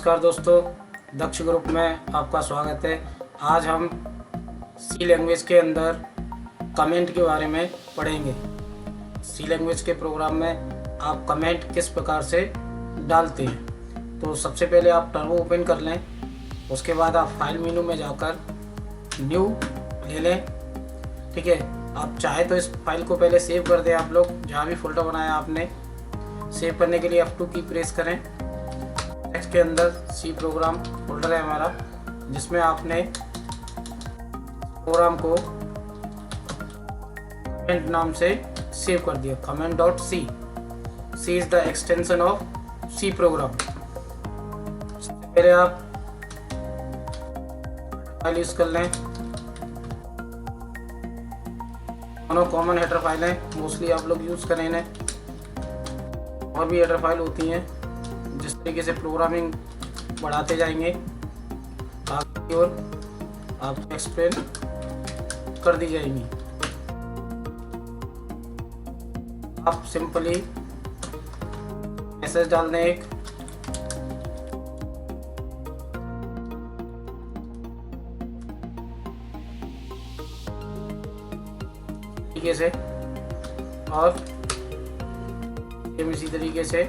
नमस्कार दोस्तों, दक्ष ग्रुप में आपका स्वागत है। आज हम सी लैंग्वेज के अंदर कमेंट के बारे में पढ़ेंगे। सी लैंग्वेज के प्रोग्राम में आप कमेंट किस प्रकार से डालते हैं। तो सबसे पहले आप टर्बो ओपन कर लें, उसके बाद आप फाइल मेनू में जाकर न्यू ले लें। ठीक है, आप चाहे तो इस फाइल को पहले सेव कर दें। आप लोग जहाँ भी फोल्डर बनाया आपने, सेव करने के लिए F2 की प्रेस करें। टेक्स्ट के अंदर सी प्रोग्राम फोल्डर है हमारा, जिसमें आपने प्रोग्राम को कमेंट नाम से सेव कर दिया, comment.c। C is the extension of C program. पहले आप फाइल यूज कर लें। दोनों कॉमन हेडर फाइल हैं, मोस्टली आप लोग यूज करें इन्हें। और भी हेडर फाइल होती हैं, जिस तरीके से प्रोग्रामिंग बढ़ाते जाएंगे आगे की ओर आपको एक्सप्लेन कर दी जाएंगी। आप सिंपली मैसेज डाल दें एक, तरीके से, और इसी तरीके से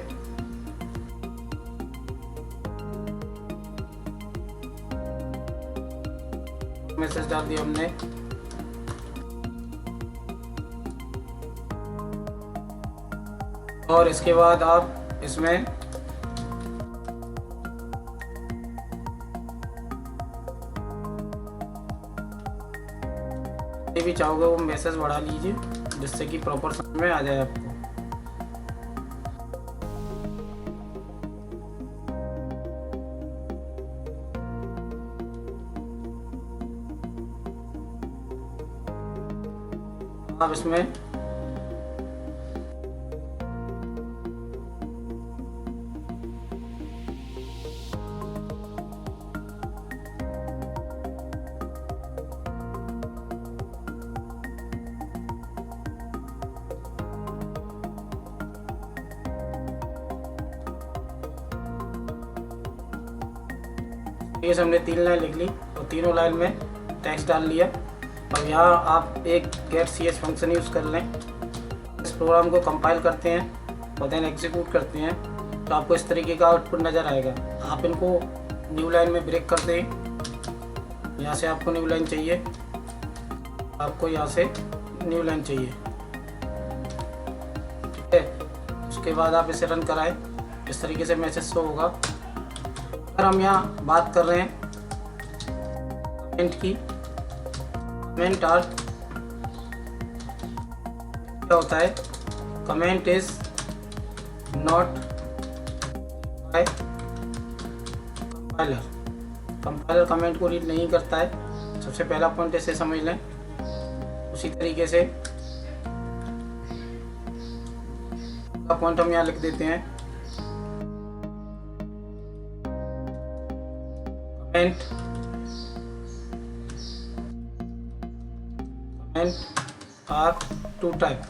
मैसेज डाल दिया हमने। और इसके बाद आप इसमें ये भी चाहोगे वो मैसेज बढ़ा लीजिए, जिससे कि प्रॉपर समझ में आ जाए आपको। अब इसमें ये हमने 3 लाइन लिख ली और तीनों लाइन में टेक्स्ट डाल लिया। अब यहाँ आप एक गेट ch फंक्शन यूज़ कर लें। इस प्रोग्राम को कंपाइल करते हैं और देन एग्जीक्यूट करते हैं, तो आपको इस तरीके का आउटपुट नज़र आएगा। आप इनको न्यू लाइन में ब्रेक कर दें। यहाँ से आपको न्यू लाइन चाहिए, आपको यहाँ से न्यू लाइन चाहिए। ठीक है, उसके बाद आप इसे रन कराएं, इस तरीके से मैसेज शो होगा। अगर हम यहाँ बात कर रहे हैं कमेंट की, कमेंट आर क्या होता है? Comment is not by compiler. Compiler comment को रीड नहीं करता है। सबसे पहला पॉइंट इसे समझ लें। उसी तरीके से का पॉइंट हम यहाँ लिख देते हैं, कमेंट are टू टाइप।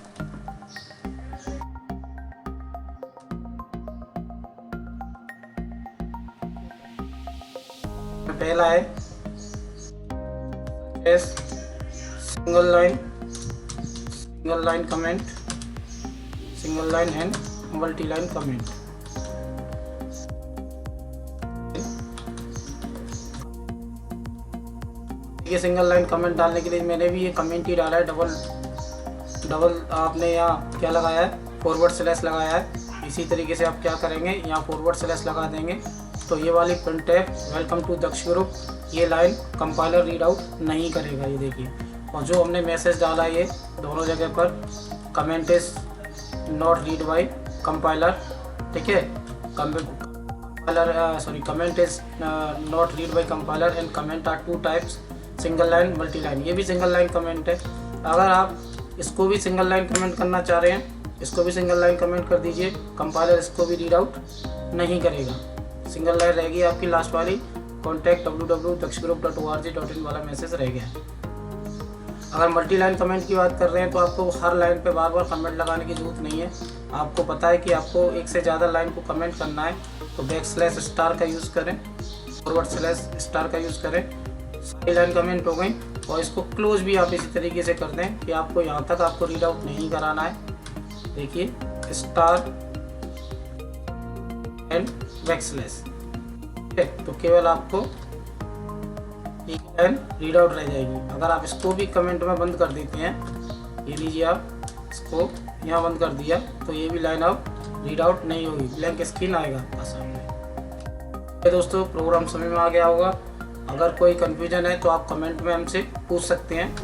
पहला है single line comment, single line and multi line comment. ये सिंगल लाइन कमेंट डालने के लिए मैंने भी ये कमेंट ही डाला है। डबल आपने यहाँ क्या लगाया है? फॉरवर्ड स्लैश लगाया है। इसी तरीके से आप क्या करेंगे, यहाँ फॉरवर्ड स्लैश लगा देंगे, तो ये वाली printf welcome to Daksh group, ये लाइन कंपाइलर रीड आउट नहीं करेगा। ये देखिए, और जो हमने मैसेज डाला ये दोनों जगह पर comment is not read by compiler. ठीक है, comment is not read by compiler and comment are two types, single line multi line. ये भी सिंगल लाइन कमेंट है। अगर आप इसको भी सिंगल लाइन कमेंट करना चाह रहे हैं, इसको भी सिंगल लाइन कमेंट कर दीजिए। कंपाइलर इसको भी रीड आउट नहीं करेगा, सिंगल लाइन रहेगी आपकी लास्ट वाली। contact www.dakshgroup.org.in वाला मैसेज रह गया। अगर मल्टी लाइन कमेंट की बात कर रहे हैं तो आपको हर लाइन पे बार बार कमेंट लगाने की ज़रूरत नहीं है। आपको पता है कि आपको एक से ज़्यादा लाइन को कमेंट करना है तो \* का यूज़ करें, /* का यूज़ करें। सारी लाइन कमेंट हो गई और इसको क्लोज भी आप इसी तरीके से कर दें कि आपको यहाँ तक आपको रीड आउट नहीं कराना है। देखिए स्टार एंड \, ठीक है, तो केवल आपको एक लाइन रीड आउट रह जाएगी। अगर आप इसको भी कमेंट में बंद कर देते हैं, ये लीजिए आप इसको यहाँ बंद कर दिया तो ये भी लाइन अब रीड आउट नहीं होगी, ब्लैंक स्क्रीन आएगा आपका सामने। दोस्तों प्रोग्राम समझ में आ गया होगा। अगर कोई कन्फ्यूजन है तो आप कमेंट में हमसे पूछ सकते हैं।